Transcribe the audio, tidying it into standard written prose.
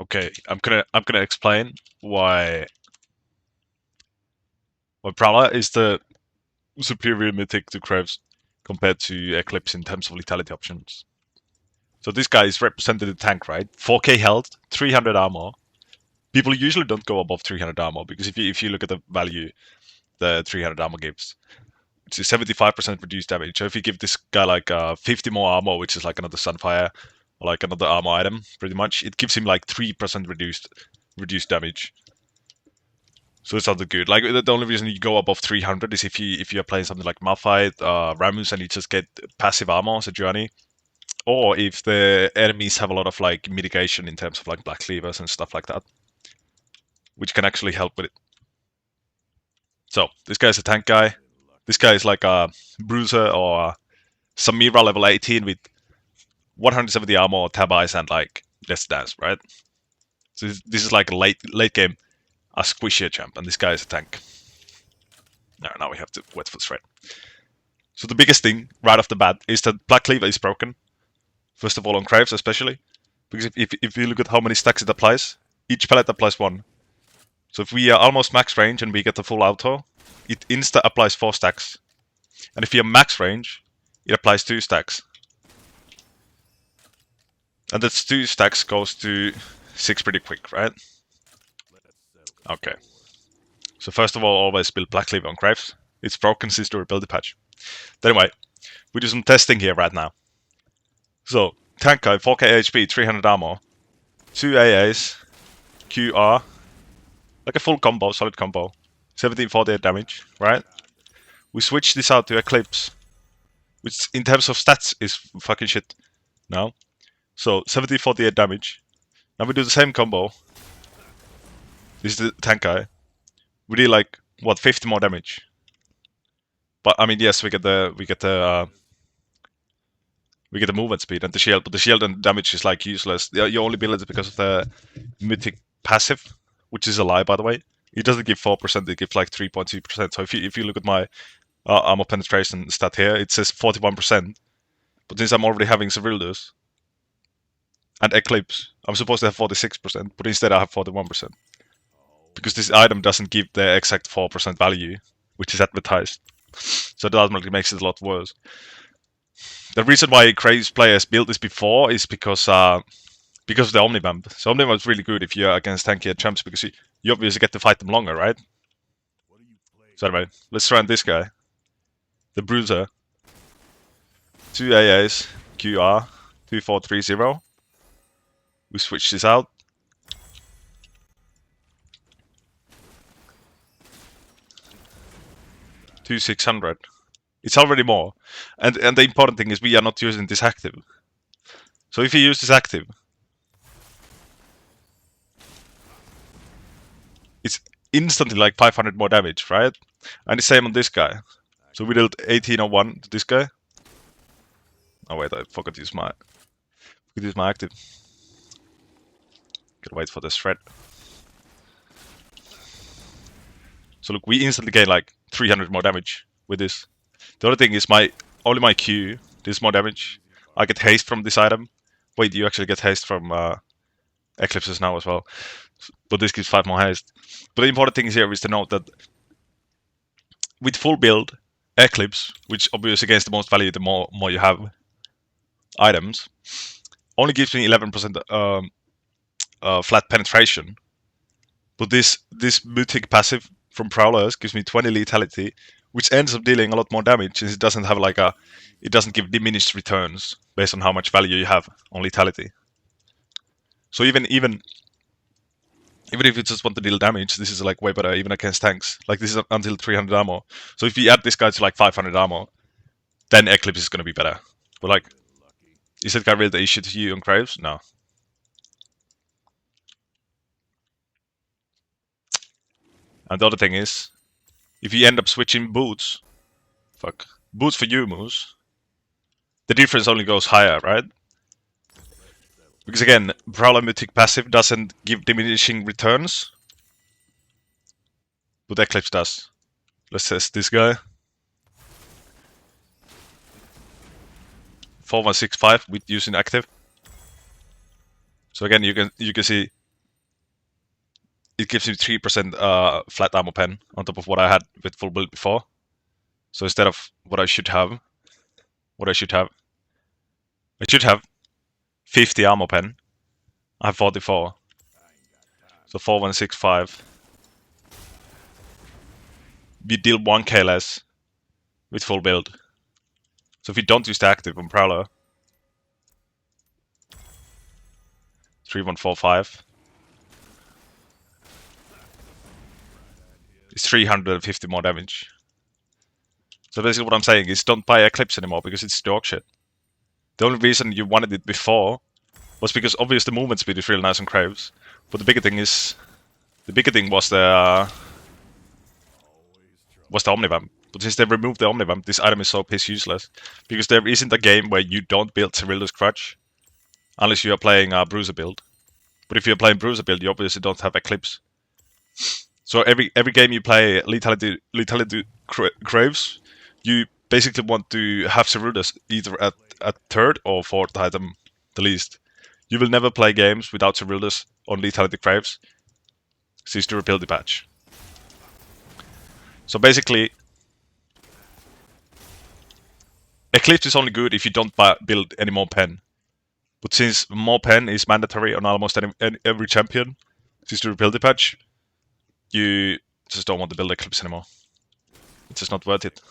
Okay, I'm gonna explain why Prowler is the superior mythic to Krebs compared to Eclipse in terms of lethality options. So this guy is represented in tank, right? 4k health, 300 armor. People usually don't go above 300 armor because if you look at the value the 300 armor gives, it's a 75% reduced damage. So if you give this guy like 50 more armor, which is like another Sunfire or like another armor item, pretty much, it gives him like 3% reduced damage. So it's not good. Like the only reason you go above 300 is if you are playing something like Malphite, Ramus, and you just get passive armor as a journey, or if the enemies have a lot of like mitigation in terms of like Black Cleavers and stuff like that, which can actually help with it. So this guy is a tank guy. This guy is like a Bruiser or Samira level 18 with 170 armor, tab eyes, and like Death Dance, right? So this is like a late game a squishier champ, and this guy is a tank. Now we have to wet foot thread. So the biggest thing right off the bat is that Black Cleaver is broken. First of all on Kraves especially, because if you look at how many stacks it applies, each pellet applies 1. So if we are almost max range and we get the full auto, it insta applies 4 stacks. And if we are max range, it applies 2 stacks. And that's 2 stacks goes to 6 pretty quick, right? Okay. So first of all, always build Black Cleaver on Kraves. It's broken since the rebuild patch. But anyway, we do some testing here right now. So, tank guy, 4k HP, 300 armor, 2 AAs, QR, like a full combo, solid combo, 1748 damage, right? We switch this out to Eclipse, which in terms of stats is fucking shit now. So, 1748 damage. Now we do the same combo. This is the tank guy. We do like, what, 50 more damage. But I mean, yes, we get the movement speed and the shield, but the shield and damage is like useless. You only build it because of the mythic passive, which is a lie, by the way. It doesn't give 4%; it gives like 3.2%. So if you look at my armor penetration stat here, it says 41%. But since I'm already having Civildus and Eclipse, I'm supposed to have 46%, but instead I have 41%. Because this item doesn't give the exact 4% value, which is advertised. So that ultimately makes it a lot worse. The reason why Craze players built this before is because of the Omnivamp. So Omnivamp is really good if you're against tankier champs because you obviously get to fight them longer, right? So anyway, let's try on this guy. The Bruiser. 2 AAs, QR, 2430. We switch this out. To 600. It's already more. And the important thing is we are not using this active. So if you use this active, it's instantly like 500 more damage, right? And the same on this guy. So we dealt 1801 to this guy. Oh wait, I forgot to use my active. Gotta wait for this thread. So look, we instantly gain like 300 more damage with this. The other thing is only my Q does more damage. I get haste from this item. Wait, you actually get haste from Eclipses now as well. But this gives 5 more haste. But the important thing here is to note that with full build, Eclipse, which obviously gains the most value the more you have items, only gives me 11% flat penetration. But this mythic passive from Prowlers gives me 20 lethality, which ends up dealing a lot more damage since it doesn't have it doesn't give diminished returns based on how much value you have on lethality. So even if you just want to deal damage, this is like way better even against tanks. Like this is until 300 armor. So if you add this guy to like 500 armor, then Eclipse is going to be better. But like, is that guy really the issue to you on Graves? No. And the other thing is, if you end up switching boots for you, Moose, the difference only goes higher, right? Because again, Prowler Mythic passive doesn't give diminishing returns, but Eclipse does. Let's test this guy. 4165 with using active. So again, you can see it gives me 3% flat armor pen on top of what I had with full build before. So instead of what I should have, I should have 50 armor pen. I have 44. So 4165. We deal 1k less with full build. So if you don't use the active on Prowler, 3145. It's 350 more damage. So basically what I'm saying is don't buy Eclipse anymore because it's dog shit. The only reason you wanted it before was because obviously the movement speed is really nice on Kraves. But the bigger thing was the Omnivamp. But since they removed the Omnivamp, this item is so piss useless. Because there isn't a game where you don't build Cyrilus Crutch. Unless you are playing a Bruiser build. But if you're playing Bruiser build, you obviously don't have Eclipse. So every game you play Lethality Kraves, you basically want to have Cerulus either at third or fourth item, the least. You will never play games without Cerulus on Lethality Kraves since the rebuild patch. So basically, Eclipse is only good if you don't build any more pen. But since more pen is mandatory on almost every champion since the rebuild patch, you just don't want to build Eclipse anymore. It's just not worth it.